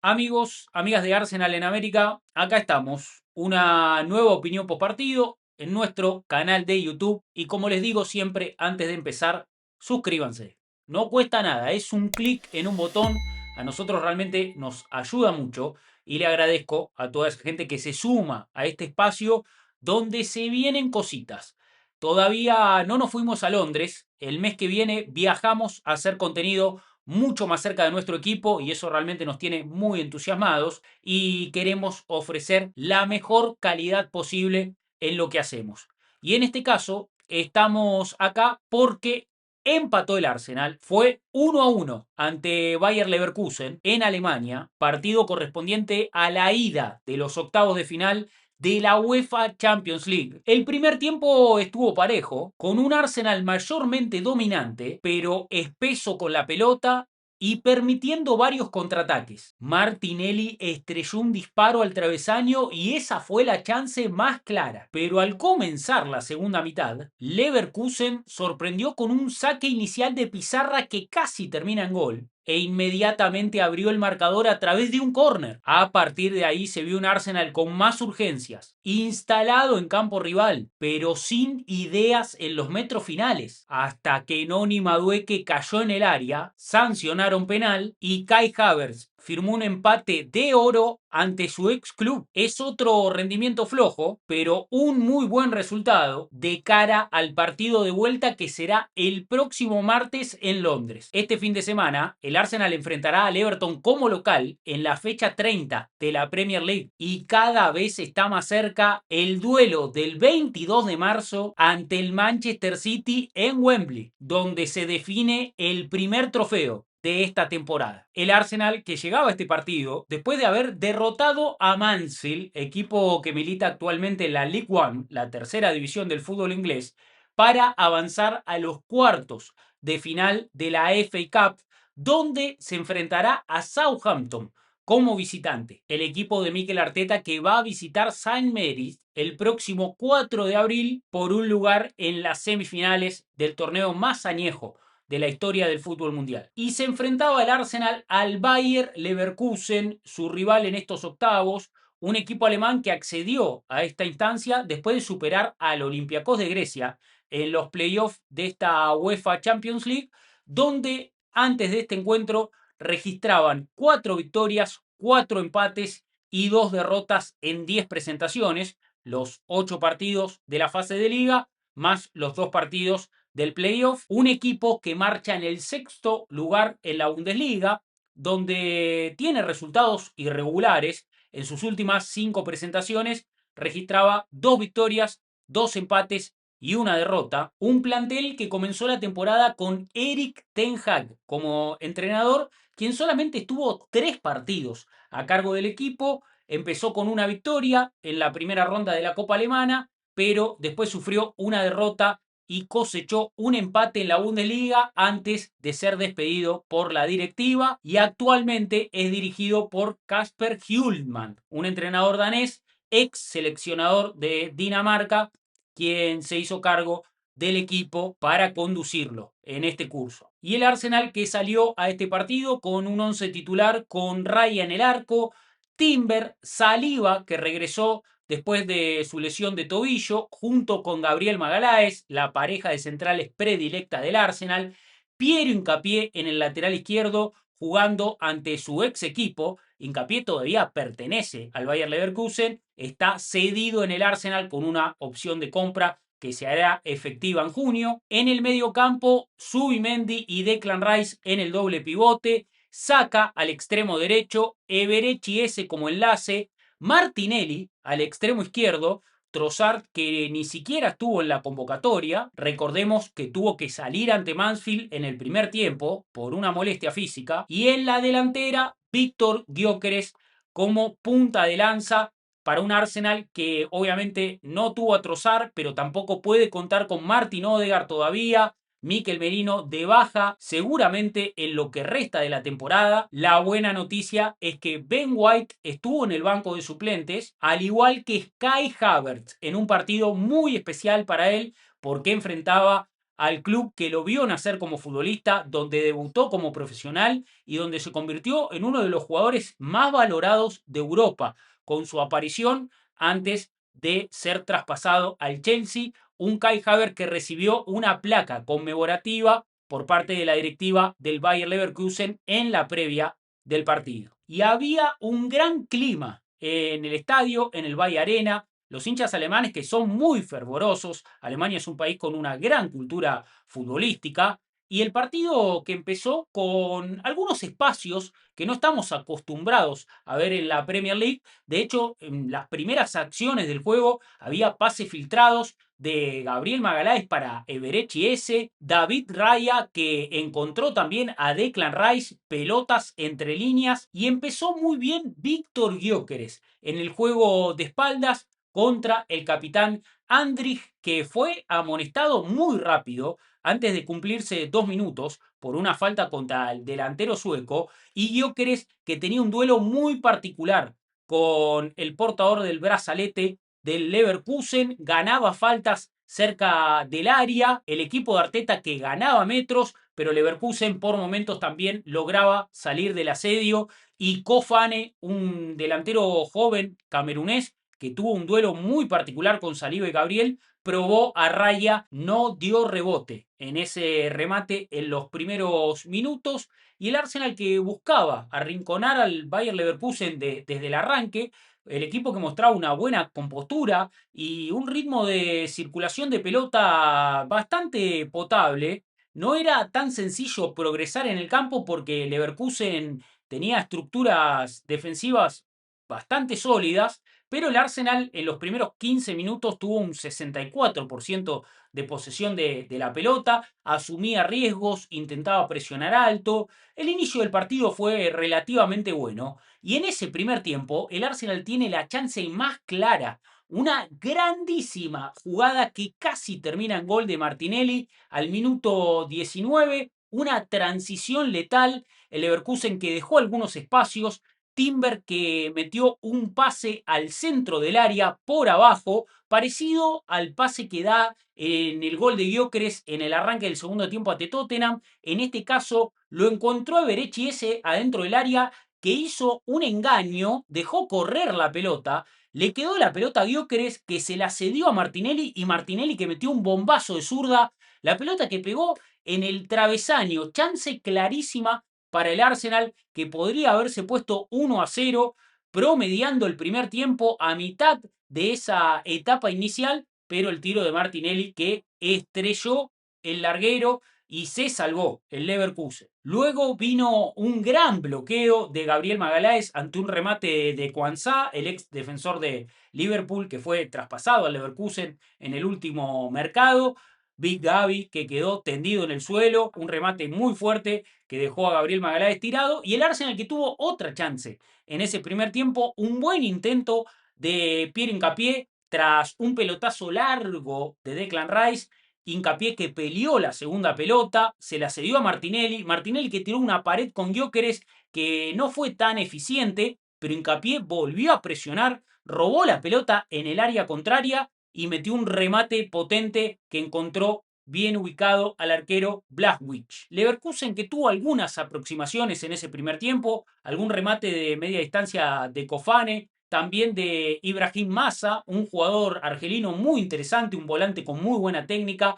Amigos, amigas de Arsenal en América, acá estamos. Una nueva opinión post partido en nuestro canal de YouTube. Y como les digo siempre, antes de empezar, suscríbanse. No cuesta nada, es un clic en un botón. A nosotros realmente nos ayuda mucho. Y le agradezco a toda esa gente que se suma a este espacio donde se vienen cositas. Todavía no nos fuimos a Londres. El mes que viene viajamos a hacer contenido mucho más cerca de nuestro equipo y eso realmente nos tiene muy entusiasmados y queremos ofrecer la mejor calidad posible en lo que hacemos. Y en este caso estamos acá porque empató el Arsenal, fue 1-1 ante Bayer Leverkusen en Alemania, partido correspondiente a la ida de los octavos de final de la UEFA Champions League. El primer tiempo estuvo parejo, con un Arsenal mayormente dominante, pero espeso con la pelota y permitiendo varios contraataques. Martinelli estrelló un disparo al travesaño y esa fue la chance más clara. Pero al comenzar la segunda mitad, Leverkusen sorprendió con un saque inicial de pizarra que casi termina en gol e inmediatamente abrió el marcador a través de un córner. A partir de ahí se vio un Arsenal con más urgencias, instalado en campo rival, pero sin ideas en los metros finales, hasta que Noni Madueke cayó en el área, sancionaron penal y Kai Havertz firmó un empate de oro ante su ex club. Es otro rendimiento flojo, pero un muy buen resultado de cara al partido de vuelta que será el próximo martes en Londres. Este fin de semana, el Arsenal enfrentará al Everton como local en la fecha 30 de la Premier League y cada vez está más cerca el duelo del 22 de marzo ante el Manchester City en Wembley, donde se define el primer trofeo de esta temporada. El Arsenal que llegaba a este partido después de haber derrotado a Mansfield, equipo que milita actualmente en la League One, la tercera división del fútbol inglés, para avanzar a los cuartos de final de la FA Cup, donde se enfrentará a Southampton como visitante. El equipo de Mikel Arteta que va a visitar St. Mary's el próximo 4 de abril por un lugar en las semifinales del torneo más añejo de la historia del fútbol mundial. Y se enfrentaba el Arsenal al Bayer Leverkusen, su rival en estos octavos, un equipo alemán que accedió a esta instancia después de superar al Olympiacos de Grecia en los playoffs de esta UEFA Champions League, donde antes de este encuentro registraban 4 victorias, 4 empates y 2 derrotas en 10 presentaciones, los 8 partidos de la fase de liga, más los 2 partidos del playoff, un equipo que marcha en el sexto lugar en la Bundesliga, donde tiene resultados irregulares. En sus últimas 5 presentaciones registraba 2 victorias, 2 empates y una derrota. Un plantel que comenzó la temporada con Erik ten Hag como entrenador, quien solamente estuvo 3 partidos a cargo del equipo. Empezó con una victoria en la primera ronda de la Copa Alemana, pero después sufrió una derrota y cosechó un empate en la Bundesliga antes de ser despedido por la directiva y actualmente es dirigido por Kasper Hjulmand, un entrenador danés, ex seleccionador de Dinamarca, quien se hizo cargo del equipo para conducirlo en este curso. Y el Arsenal que salió a este partido con un 11 titular con Raya en el arco, Timber, Saliba que regresó después de su lesión de tobillo, junto con Gabriel Magaláes, la pareja de centrales predilecta del Arsenal, Piero Hincapié en el lateral izquierdo, jugando ante su ex equipo. Hincapié todavía pertenece al Bayer Leverkusen, está cedido en el Arsenal con una opción de compra que se hará efectiva en junio. En el medio campo, Zubimendi y Declan Rice en el doble pivote, Saka al extremo derecho, Eberechi ese como enlace, Martinelli al extremo izquierdo, Trossard que ni siquiera estuvo en la convocatoria, recordemos que tuvo que salir ante Mansfield en el primer tiempo por una molestia física, y en la delantera Víctor Gyökeres como punta de lanza para un Arsenal que obviamente no tuvo a Trossard, pero tampoco puede contar con Martin Odegaard todavía. Mikel Merino de baja seguramente en lo que resta de la temporada. La buena noticia es que Ben White estuvo en el banco de suplentes, al igual que Kai Havertz, en un partido muy especial para él porque enfrentaba al club que lo vio nacer como futbolista, donde debutó como profesional y donde se convirtió en uno de los jugadores más valorados de Europa, con su aparición antes de ser traspasado al Chelsea, un Kai Havertz que recibió una placa conmemorativa por parte de la directiva del Bayer Leverkusen en la previa del partido. Y había un gran clima en el estadio, en el Bayer Arena. Los hinchas alemanes, que son muy fervorosos, Alemania es un país con una gran cultura futbolística, y el partido que empezó con algunos espacios que no estamos acostumbrados a ver en la Premier League. De hecho, en las primeras acciones del juego había pases filtrados de Gabriel Magaláes para Eberechi S, David Raya, que encontró también a Declan Rice, pelotas entre líneas, y empezó muy bien Víctor Gyökeres en el juego de espaldas contra el capitán Andrich, que fue amonestado muy rápido, antes de cumplirse 2 minutos, por una falta contra el delantero sueco, y Gyökeres, que tenía un duelo muy particular con el portador del brazalete del Leverkusen, ganaba faltas cerca del área, el equipo de Arteta que ganaba metros, pero Leverkusen por momentos también lograba salir del asedio, y Kofane, un delantero joven camerunés que tuvo un duelo muy particular con Saliba y Gabriel, probó a raya, no dio rebote en ese remate en los primeros minutos, y el Arsenal, que buscaba arrinconar al Bayer Leverkusen desde el arranque, el equipo que mostraba una buena compostura y un ritmo de circulación de pelota bastante potable. No era tan sencillo progresar en el campo porque Leverkusen tenía estructuras defensivas bastante sólidas, pero el Arsenal en los primeros 15 minutos tuvo un 64% de posesión de la pelota, asumía riesgos, intentaba presionar alto. El inicio del partido fue relativamente bueno, y en ese primer tiempo el Arsenal tiene la chance más clara. Una grandísima jugada que casi termina en gol de Martinelli al minuto 19. Una transición letal. El Leverkusen que dejó algunos espacios. Timber que metió un pase al centro del área por abajo, parecido al pase que da en el gol de Gyökeres en el arranque del segundo tiempo ante Tottenham. En este caso lo encontró Eberechi S adentro del área, que hizo un engaño, dejó correr la pelota, le quedó la pelota a Gyökeres, que se la cedió a Martinelli, y Martinelli que metió un bombazo de zurda, la pelota que pegó en el travesaño, chance clarísima para el Arsenal, que podría haberse puesto 1-0, promediando el primer tiempo a mitad de esa etapa inicial, pero el tiro de Martinelli que estrelló el larguero y se salvó el Leverkusen. Luego vino un gran bloqueo de Gabriel Magaláes ante un remate de Quansah, el ex defensor de Liverpool, que fue traspasado al Leverkusen en el último mercado. Big Gaby, que quedó tendido en el suelo, un remate muy fuerte que dejó a Gabriel Magaláes tirado, y el Arsenal que tuvo otra chance en ese primer tiempo, un buen intento de Pierre Hincapié tras un pelotazo largo de Declan Rice. Hincapié que peleó la segunda pelota, se la cedió a Martinelli, Martinelli que tiró una pared con Gyökeres que no fue tan eficiente, pero Hincapié volvió a presionar, robó la pelota en el área contraria y metió un remate potente que encontró bien ubicado al arquero Blachwich. Leverkusen que tuvo algunas aproximaciones en ese primer tiempo, algún remate de media distancia de Kofane, también de Ibrahim Massa, un jugador argelino muy interesante, un volante con muy buena técnica.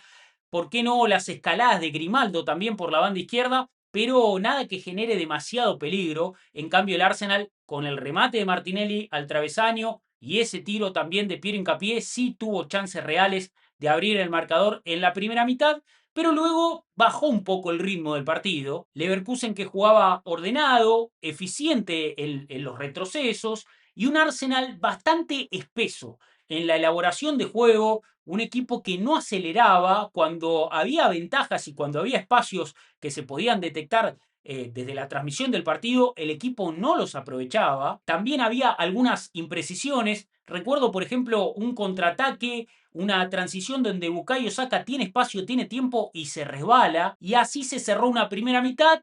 ¿Por qué no las escaladas de Grimaldo también por la banda izquierda? Pero nada que genere demasiado peligro. En cambio, el Arsenal, con el remate de Martinelli al travesaño y ese tiro también de Pierre Hincapié, sí tuvo chances reales de abrir el marcador en la primera mitad, pero luego bajó un poco el ritmo del partido. Leverkusen que jugaba ordenado, eficiente en los retrocesos, y un Arsenal bastante espeso en la elaboración de juego, un equipo que no aceleraba cuando había ventajas y cuando había espacios que se podían detectar desde la transmisión del partido, el equipo no los aprovechaba. También había algunas imprecisiones. Recuerdo, por ejemplo, un contraataque, una transición donde Bukayo Saka tiene espacio, tiene tiempo y se resbala. Y así se cerró una primera mitad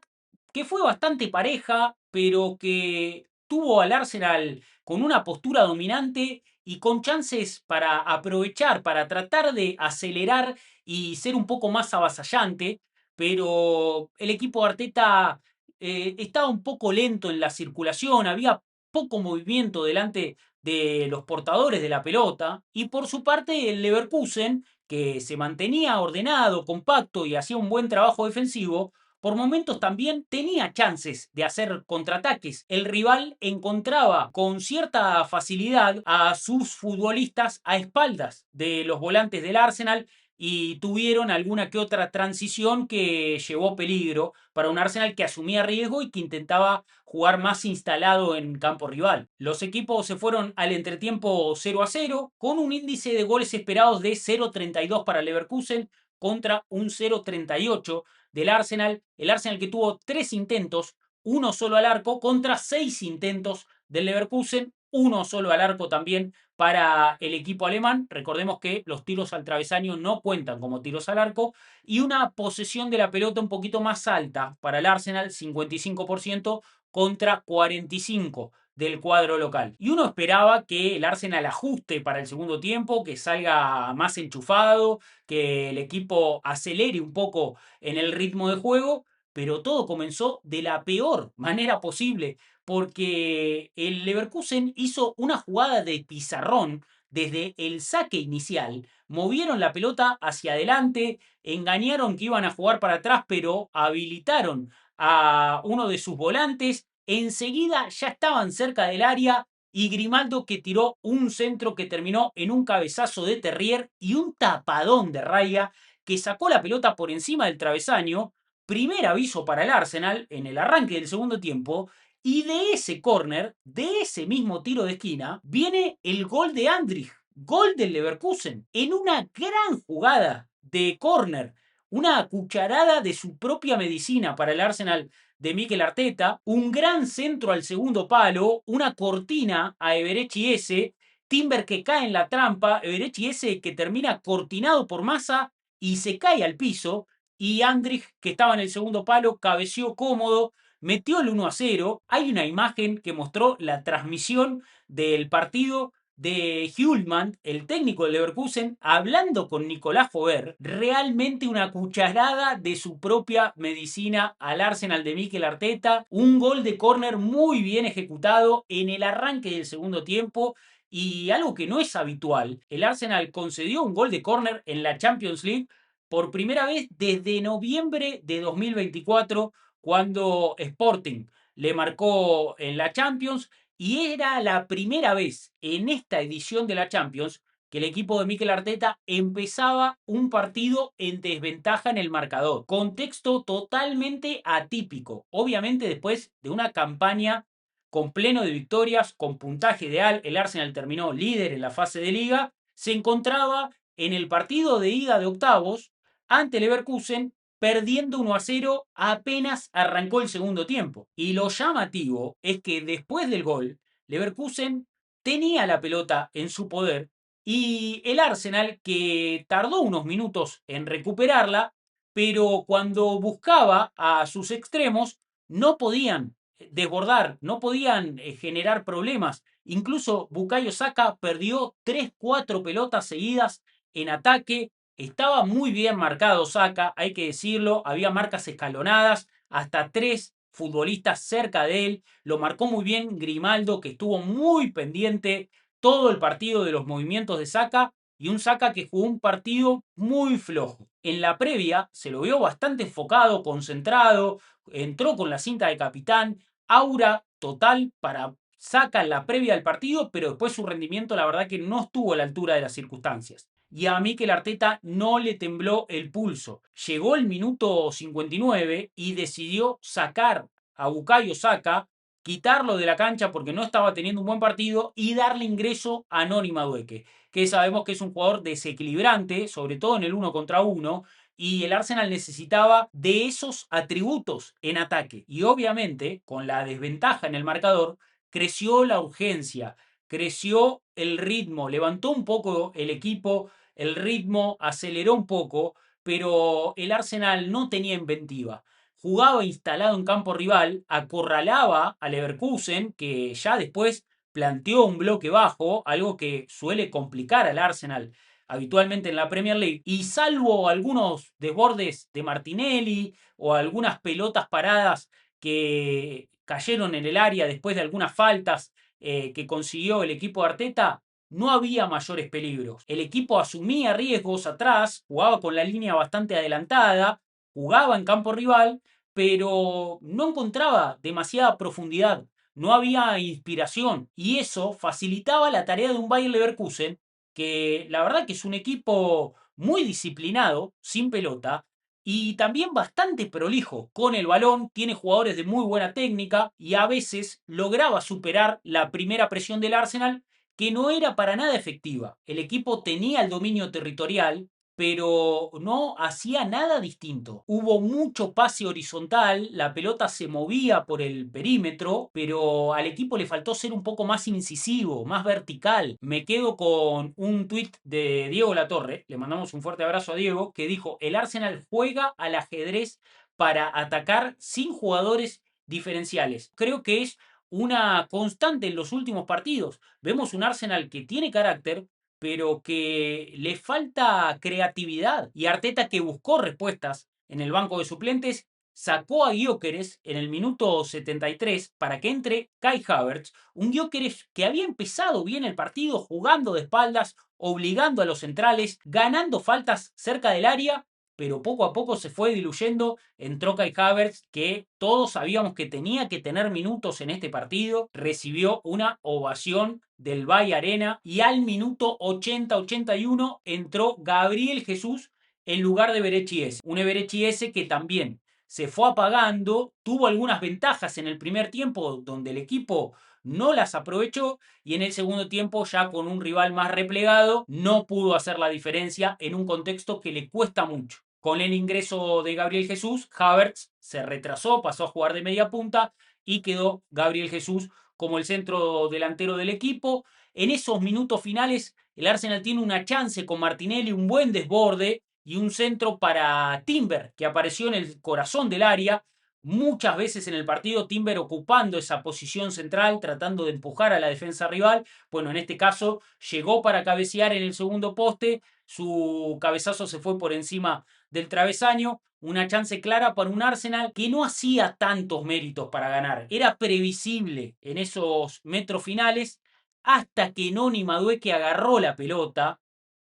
que fue bastante pareja, pero que tuvo al Arsenal con una postura dominante y con chances para aprovechar, para tratar de acelerar y ser un poco más avasallante, pero el equipo de Arteta estaba un poco lento en la circulación, había poco movimiento delante de los portadores de la pelota, y por su parte el Leverkusen, que se mantenía ordenado, compacto y hacía un buen trabajo defensivo, por momentos también tenía chances de hacer contraataques. El rival encontraba con cierta facilidad a sus futbolistas a espaldas de los volantes del Arsenal y tuvieron alguna que otra transición que llevó peligro para un Arsenal que asumía riesgo y que intentaba jugar más instalado en campo rival. Los equipos se fueron al entretiempo 0-0 con un índice de goles esperados de 0,32 para Leverkusen contra un 0,38 del Arsenal. El Arsenal que tuvo 3 intentos, uno solo al arco, contra 6 intentos del Leverkusen, uno solo al arco también para el equipo alemán. Recordemos que los tiros al travesaño no cuentan como tiros al arco. Y una posesión de la pelota un poquito más alta para el Arsenal, 55% contra 45% del cuadro local. Y uno esperaba que el Arsenal ajuste para el segundo tiempo, que salga más enchufado, que el equipo acelere un poco en el ritmo de juego, pero todo comenzó de la peor manera posible, porque el Leverkusen hizo una jugada de pizarrón desde el saque inicial, movieron la pelota hacia adelante, engañaron que iban a jugar para atrás, pero habilitaron a uno de sus volantes, enseguida ya estaban cerca del área y Grimaldo que tiró un centro que terminó en un cabezazo de Terrier y un tapadón de Raya que sacó la pelota por encima del travesaño. Primer aviso para el Arsenal en el arranque del segundo tiempo. Y de ese córner, de ese mismo tiro de esquina, viene el gol de Andrich, gol del Leverkusen, en una gran jugada de córner, una cucharada de su propia medicina para el Arsenal de Mikel Arteta, un gran centro al segundo palo, una cortina a Eberechi S, Timber que cae en la trampa, Eberechi S que termina cortinado por Massa y se cae al piso, y Andrich, que estaba en el segundo palo, cabeció cómodo, metió el 1-0. Hay una imagen que mostró la transmisión del partido de Hjulmand, el técnico del Leverkusen, hablando con Nicolás Fover, realmente una cucharada de su propia medicina al Arsenal de Mikel Arteta, un gol de córner muy bien ejecutado en el arranque del segundo tiempo. Y algo que no es habitual, el Arsenal concedió un gol de córner en la Champions League por primera vez desde noviembre de 2024, cuando Sporting le marcó en la Champions, y era la primera vez en esta edición de la Champions que el equipo de Mikel Arteta empezaba un partido en desventaja en el marcador. Contexto totalmente atípico. Obviamente después de una campaña con pleno de victorias, con puntaje ideal, el Arsenal terminó líder en la fase de liga, se encontraba en el partido de ida de octavos ante Leverkusen perdiendo 1-0 apenas arrancó el segundo tiempo. Y lo llamativo es que después del gol, Leverkusen tenía la pelota en su poder y el Arsenal, que tardó unos minutos en recuperarla, pero cuando buscaba a sus extremos, no podían desbordar, no podían generar problemas. Incluso Bukayo Saka perdió 3-4 pelotas seguidas en ataque. Estaba muy bien marcado Saka, hay que decirlo, había marcas escalonadas, hasta 3 futbolistas cerca de él, lo marcó muy bien Grimaldo, que estuvo muy pendiente todo el partido de los movimientos de Saka, y un Saka que jugó un partido muy flojo. En la previa se lo vio bastante enfocado, concentrado, entró con la cinta de capitán, aura total para Saka en la previa del partido, pero después su rendimiento la verdad que no estuvo a la altura de las circunstancias. Y a Mikel Arteta no le tembló el pulso. Llegó el minuto 59 y decidió sacar a Bukayo Saka, quitarlo de la cancha porque no estaba teniendo un buen partido y darle ingreso a Noni Madueke, que sabemos que es un jugador desequilibrante, sobre todo en el uno contra uno, y el Arsenal necesitaba de esos atributos en ataque. Y obviamente, con la desventaja en el marcador, creció la urgencia, creció el ritmo, levantó un poco el equipo, el ritmo aceleró un poco, pero el Arsenal no tenía inventiva. Jugaba instalado en campo rival, acorralaba a Leverkusen, que ya después planteó un bloque bajo, algo que suele complicar al Arsenal habitualmente en la Premier League, y salvo algunos desbordes de Martinelli o algunas pelotas paradas que cayeron en el área después de algunas faltas que consiguió el equipo de Arteta, no había mayores peligros. El equipo asumía riesgos atrás, jugaba con la línea bastante adelantada, jugaba en campo rival, pero no encontraba demasiada profundidad, no había inspiración y eso facilitaba la tarea de un Bayer Leverkusen que la verdad que es un equipo muy disciplinado, sin pelota, y también bastante prolijo con el balón, tiene jugadores de muy buena técnica y a veces lograba superar la primera presión del Arsenal que no era para nada efectiva. El equipo tenía el dominio territorial, pero no hacía nada distinto. Hubo mucho pase horizontal, la pelota se movía por el perímetro, pero al equipo le faltó ser un poco más incisivo, más vertical. Me quedo con un tuit de Diego Latorre, le mandamos un fuerte abrazo a Diego, que dijo, el Arsenal juega al ajedrez para atacar sin jugadores diferenciales. Creo que es una constante en los últimos partidos. Vemos un Arsenal que tiene carácter, pero que le falta creatividad. Y Arteta, que buscó respuestas en el banco de suplentes, sacó a Gyökeres en el minuto 73 para que entre Kai Havertz, un Gyökeres que había empezado bien el partido jugando de espaldas, obligando a los centrales, ganando faltas cerca del área, pero poco a poco se fue diluyendo. Entró Kai Havertz, que todos sabíamos que tenía que tener minutos en este partido, recibió una ovación del Bay Arena y al minuto 80-81 entró Gabriel Jesús en lugar de Berechiese. Un Berechiese que también se fue apagando, tuvo algunas ventajas en el primer tiempo donde el equipo no las aprovechó y en el segundo tiempo ya con un rival más replegado no pudo hacer la diferencia en un contexto que le cuesta mucho. Con el ingreso de Gabriel Jesús, Havertz se retrasó, pasó a jugar de media punta y quedó Gabriel Jesús como el centro delantero del equipo. En esos minutos finales, el Arsenal tiene una chance con Martinelli, un buen desborde y un centro para Timber, que apareció en el corazón del área. Muchas veces en el partido Timber ocupando esa posición central, tratando de empujar a la defensa rival. Bueno, en este caso llegó para cabecear en el segundo poste, su cabezazo se fue por encima del travesaño, una chance clara para un Arsenal que no hacía tantos méritos para ganar. Era previsible en esos metros finales hasta que Noni Madueque agarró la pelota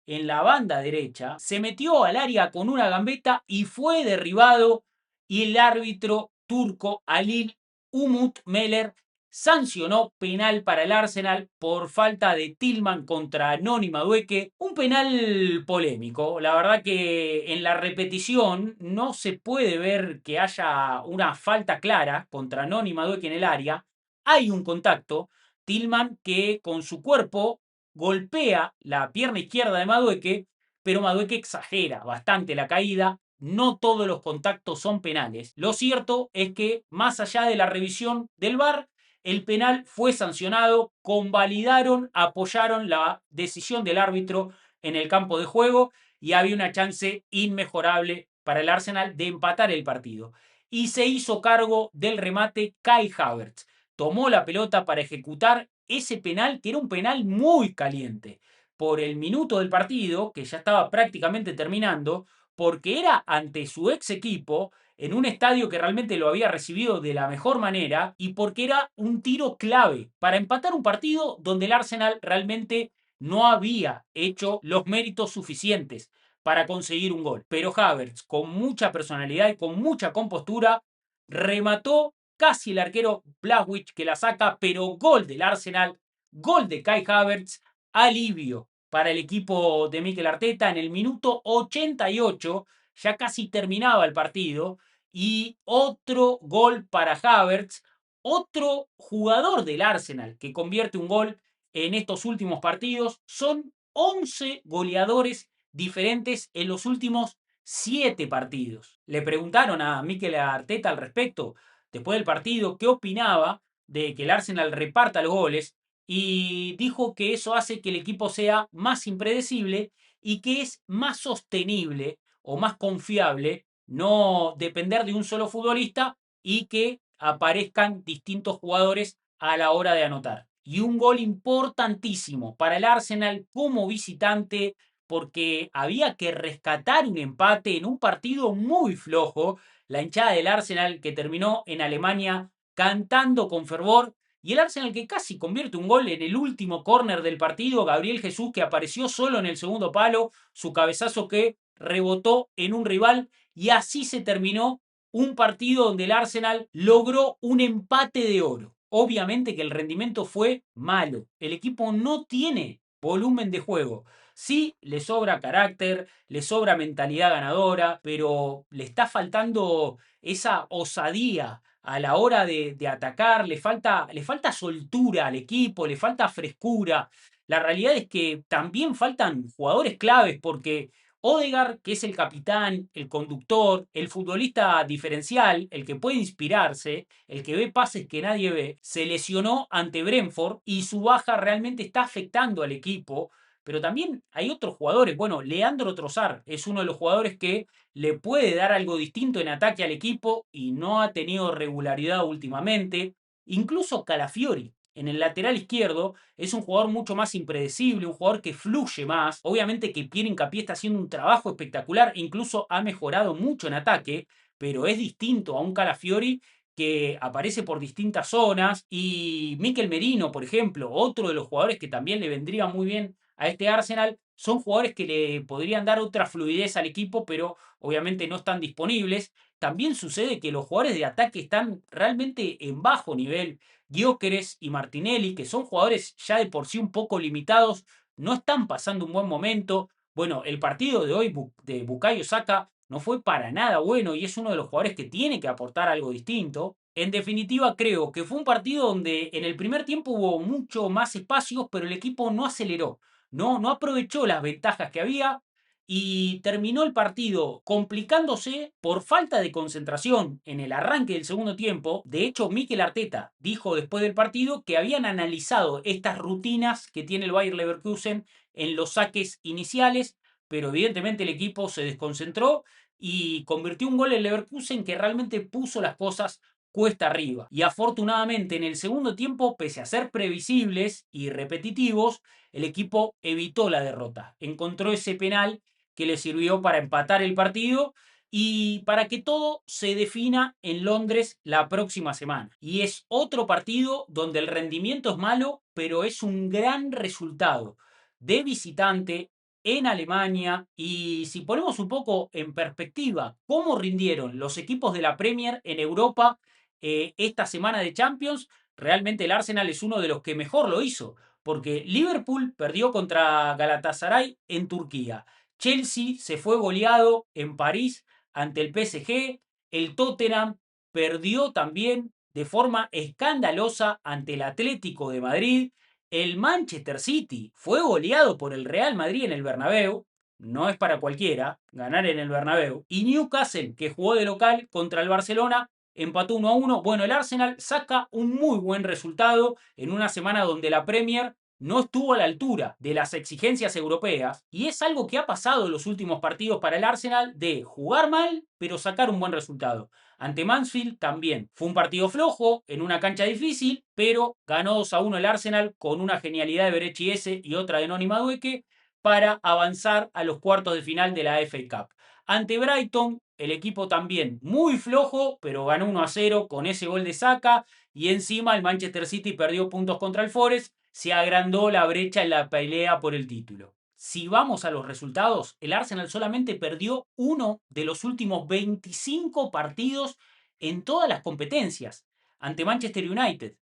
en la banda derecha, se metió al área con una gambeta y fue derribado y el árbitro turco Halil Umut Meler sancionó penal para el Arsenal por falta de Tillman contra Noni Madueque. Un penal polémico. La verdad que en la repetición no se puede ver que haya una falta clara contra Noni Madueque en el área. Hay un contacto. Tillman que con su cuerpo golpea la pierna izquierda de Madueque, pero Madueque exagera bastante la caída. No todos los contactos son penales. Lo cierto es que, más allá de la revisión del VAR, el penal fue sancionado, convalidaron, apoyaron la decisión del árbitro en el campo de juego y había una chance inmejorable para el Arsenal de empatar el partido. Y se hizo cargo del remate Kai Havertz. Tomó la pelota para ejecutar ese penal, que era un penal muy caliente, por el minuto del partido, que ya estaba prácticamente terminando, porque era ante su ex equipo en un estadio que realmente lo había recibido de la mejor manera y porque era un tiro clave para empatar un partido donde el Arsenal realmente no había hecho los méritos suficientes para conseguir un gol. Pero Havertz, con mucha personalidad y con mucha compostura, remató casi el arquero Blauwich que la saca, pero gol del Arsenal, gol de Kai Havertz, alivio para el equipo de Mikel Arteta en el minuto 88, ya casi terminaba el partido, y otro gol para Havertz, otro jugador del Arsenal que convierte un gol en estos últimos partidos. Son 11 goleadores diferentes en los últimos 7 partidos. Le preguntaron a Mikel Arteta al respecto después del partido qué opinaba de que el Arsenal reparta los goles y dijo que eso hace que el equipo sea más impredecible y que es más sostenible o más confiable no depender de un solo futbolista y que aparezcan distintos jugadores a la hora de anotar. y un gol importantísimo para el Arsenal como visitante porque había que rescatar un empate en un partido muy flojo. La hinchada del Arsenal que terminó en Alemania cantando con fervor y el Arsenal que casi convierte un gol en el último córner del partido. Gabriel Jesús que apareció solo en el segundo palo, su cabezazo que rebotó en un rival y así se terminó un partido donde el Arsenal logró un empate de oro. Obviamente que el rendimiento fue malo. El equipo no tiene volumen de juego. Sí, le sobra carácter, le sobra mentalidad ganadora, pero le está faltando esa osadía a la hora de atacar, le falta soltura al equipo, le falta frescura. La realidad es que también faltan jugadores claves porque Odegaard, que es el capitán, el conductor, el futbolista diferencial, el que puede inspirarse, el que ve pases que nadie ve, se lesionó ante Brentford y su baja realmente está afectando al equipo. Pero también hay otros jugadores. Bueno, Leandro Trossard es uno de los jugadores que le puede dar algo distinto en ataque al equipo y no ha tenido regularidad últimamente. Incluso Calafiori en el lateral izquierdo es un jugador mucho más impredecible, un jugador que fluye más. Obviamente que Pierre Hincapié está haciendo un trabajo espectacular, incluso ha mejorado mucho en ataque, pero es distinto a un Calafiori que aparece por distintas zonas. Y Mikel Merino, por ejemplo, otro de los jugadores que también le vendría muy bien a este Arsenal, son jugadores que le podrían dar otra fluidez al equipo, pero obviamente no están disponibles. También sucede que los jugadores de ataque están realmente en bajo nivel. Gyökeres y Martinelli, que son jugadores ya de por sí un poco limitados, no están pasando un buen momento. Bueno, el partido de hoy de Bukayo Saka no fue para nada bueno y es uno de los jugadores que tiene que aportar algo distinto. En definitiva, creo que fue un partido donde en el primer tiempo hubo mucho más espacios, pero el equipo no aceleró, no aprovechó las ventajas que había y terminó el partido complicándose por falta de concentración en el arranque del segundo tiempo. De hecho, Mikel Arteta dijo después del partido que habían analizado estas rutinas que tiene el Bayer Leverkusen en los saques iniciales, pero evidentemente el equipo se desconcentró y convirtió un gol en Leverkusen que realmente puso las cosas cuesta arriba. Y afortunadamente en el segundo tiempo, pese a ser previsibles y repetitivos, el equipo evitó la derrota. Encontró ese penal que le sirvió para empatar el partido y para que todo se defina en Londres la próxima semana. Y es otro partido donde el rendimiento es malo, pero es un gran resultado de visitante en Alemania. Y si ponemos un poco en perspectiva cómo rindieron los equipos de la Premier en Europa esta semana de Champions, realmente el Arsenal es uno de los que mejor lo hizo, porque Liverpool perdió contra Galatasaray en Turquía. Chelsea se fue goleado en París ante el PSG. El Tottenham perdió también de forma escandalosa ante el Atlético de Madrid. El Manchester City fue goleado por el Real Madrid en el Bernabéu. No es para cualquiera ganar en el Bernabéu. Y Newcastle, que jugó de local contra el Barcelona, empató 1-1. Bueno, el Arsenal saca un muy buen resultado en una semana donde la Premier no estuvo a la altura de las exigencias europeas y es algo que ha pasado en los últimos partidos para el Arsenal de jugar mal pero sacar un buen resultado. Ante Mansfield también fue un partido flojo en una cancha difícil, pero ganó 2-1 el Arsenal con una genialidad de Berechi S y otra de Noni Madueke para avanzar a los cuartos de final de la FA Cup. Ante Brighton, el equipo también muy flojo, pero ganó 1-0 con ese gol de Saka y encima el Manchester City perdió puntos contra el Forest, se agrandó la brecha en la pelea por el título. Si vamos a los resultados, el Arsenal solamente perdió uno de los últimos 25 partidos en todas las competencias ante Manchester United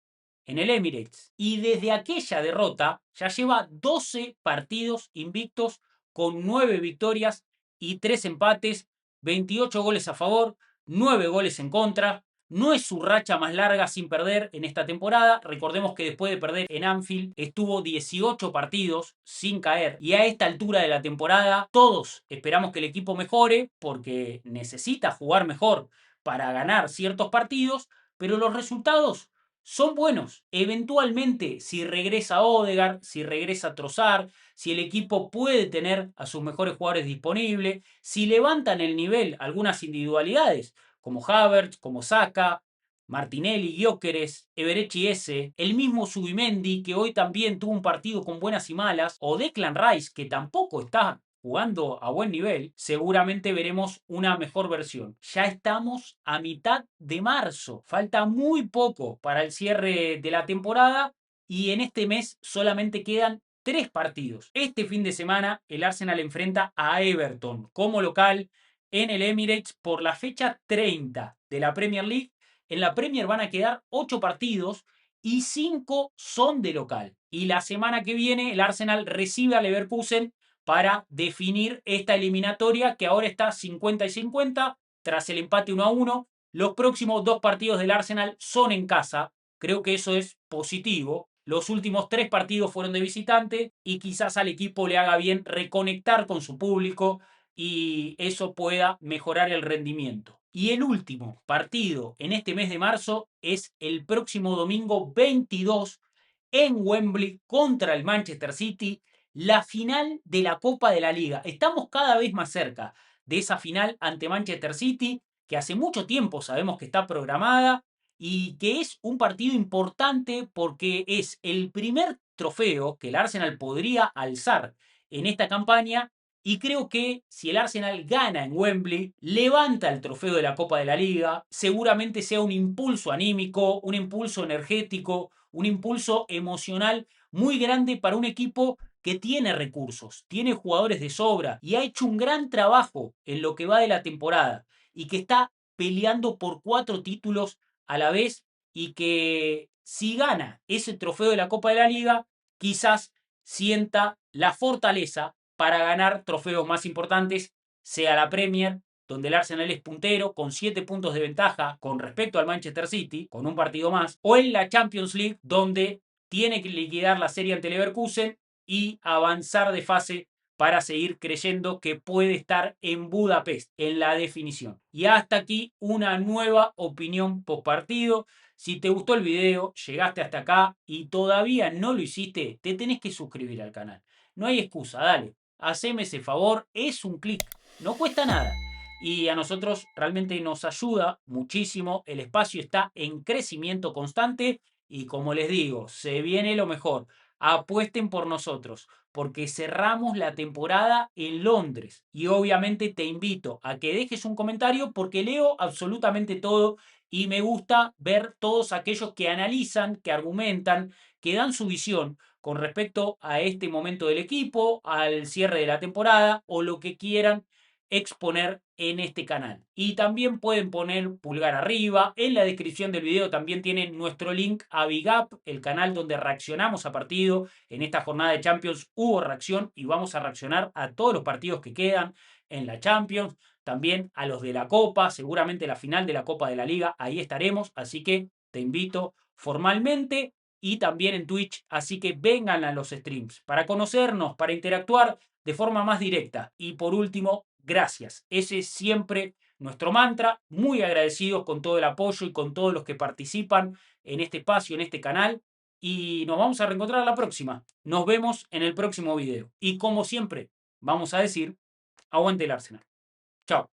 en el Emirates. Y desde aquella derrota ya lleva 12 partidos invictos con 9 victorias y 3 empates, 28 goles a favor, 9 goles en contra. No es su racha más larga sin perder en esta temporada. Recordemos que después de perder en Anfield estuvo 18 partidos sin caer. Y a esta altura de la temporada todos esperamos que el equipo mejore porque necesita jugar mejor para ganar ciertos partidos, pero los resultados son buenos. Eventualmente, si regresa Odegaard, si regresa Trossard, si el equipo puede tener a sus mejores jugadores disponibles, si levantan el nivel algunas individualidades, como Havertz, como Saka, Martinelli, Gyökeres, Eberechi Eze, el mismo Zubimendi, que hoy también tuvo un partido con buenas y malas, o Declan Rice, que tampoco está jugando a buen nivel, seguramente veremos una mejor versión. Ya estamos a mitad de marzo, falta muy poco para el cierre de la temporada y en este mes solamente quedan 3 partidos. Este fin de semana el Arsenal enfrenta a Everton como local en el Emirates por la fecha 30 de la Premier League. En la Premier van a quedar 8 partidos y 5 son de local. Y la semana que viene el Arsenal recibe a Leverkusen para definir esta eliminatoria que ahora está 50 y 50 tras el empate 1-1. Los próximos 2 partidos del Arsenal son en casa. Creo que eso es positivo. Los últimos 3 partidos fueron de visitante y quizás al equipo le haga bien reconectar con su público y eso pueda mejorar el rendimiento. Y el último partido en este mes de marzo es el próximo domingo 22 en Wembley contra el Manchester City, la final de la Copa de la Liga. Estamos cada vez más cerca de esa final ante Manchester City, que hace mucho tiempo sabemos que está programada y que es un partido importante porque es el primer trofeo que el Arsenal podría alzar en esta campaña y creo que si el Arsenal gana en Wembley, levanta el trofeo de la Copa de la Liga, seguramente sea un impulso anímico, un impulso energético, un impulso emocional muy grande para un equipo que tiene recursos, tiene jugadores de sobra y ha hecho un gran trabajo en lo que va de la temporada y que está peleando por 4 títulos a la vez y que si gana ese trofeo de la Copa de la Liga, quizás sienta la fortaleza para ganar trofeos más importantes, sea la Premier, donde el Arsenal es puntero con 7 puntos de ventaja con respecto al Manchester City, con un partido más, o en la Champions League, donde tiene que liquidar la serie ante Leverkusen y avanzar de fase para seguir creyendo que puede estar en Budapest en la definición. Y hasta aquí una nueva opinión post partido. Si te gustó el video, llegaste hasta acá y todavía no lo hiciste, te tenés que suscribir al canal. No hay excusa, dale, haceme ese favor, es un clic, no cuesta nada. Y a nosotros realmente nos ayuda muchísimo, el espacio está en crecimiento constante y como les digo, se viene lo mejor. Apuesten por nosotros, porque cerramos la temporada en Londres. Y obviamente te invito a que dejes un comentario porque leo absolutamente todo y me gusta ver todos aquellos que analizan, que argumentan, que dan su visión con respecto a este momento del equipo, al cierre de la temporada o lo que quieran exponer en este canal. Y también pueden poner pulgar arriba. En la descripción del video también tienen nuestro link a Big Up, el canal donde reaccionamos a partido. En esta jornada de Champions hubo reacción y vamos a reaccionar a todos los partidos que quedan en la Champions. También a los de la Copa, seguramente la final de la Copa de la Liga, ahí estaremos. Así que te invito formalmente y también en Twitch. Así que vengan a los streams para conocernos, para interactuar de forma más directa. Y por último, gracias. Ese es siempre nuestro mantra. Muy agradecidos con todo el apoyo y con todos los que participan en este espacio, en este canal. Y nos vamos a reencontrar la próxima. Nos vemos en el próximo video. Y como siempre, vamos a decir, aguante el Arsenal. Chao.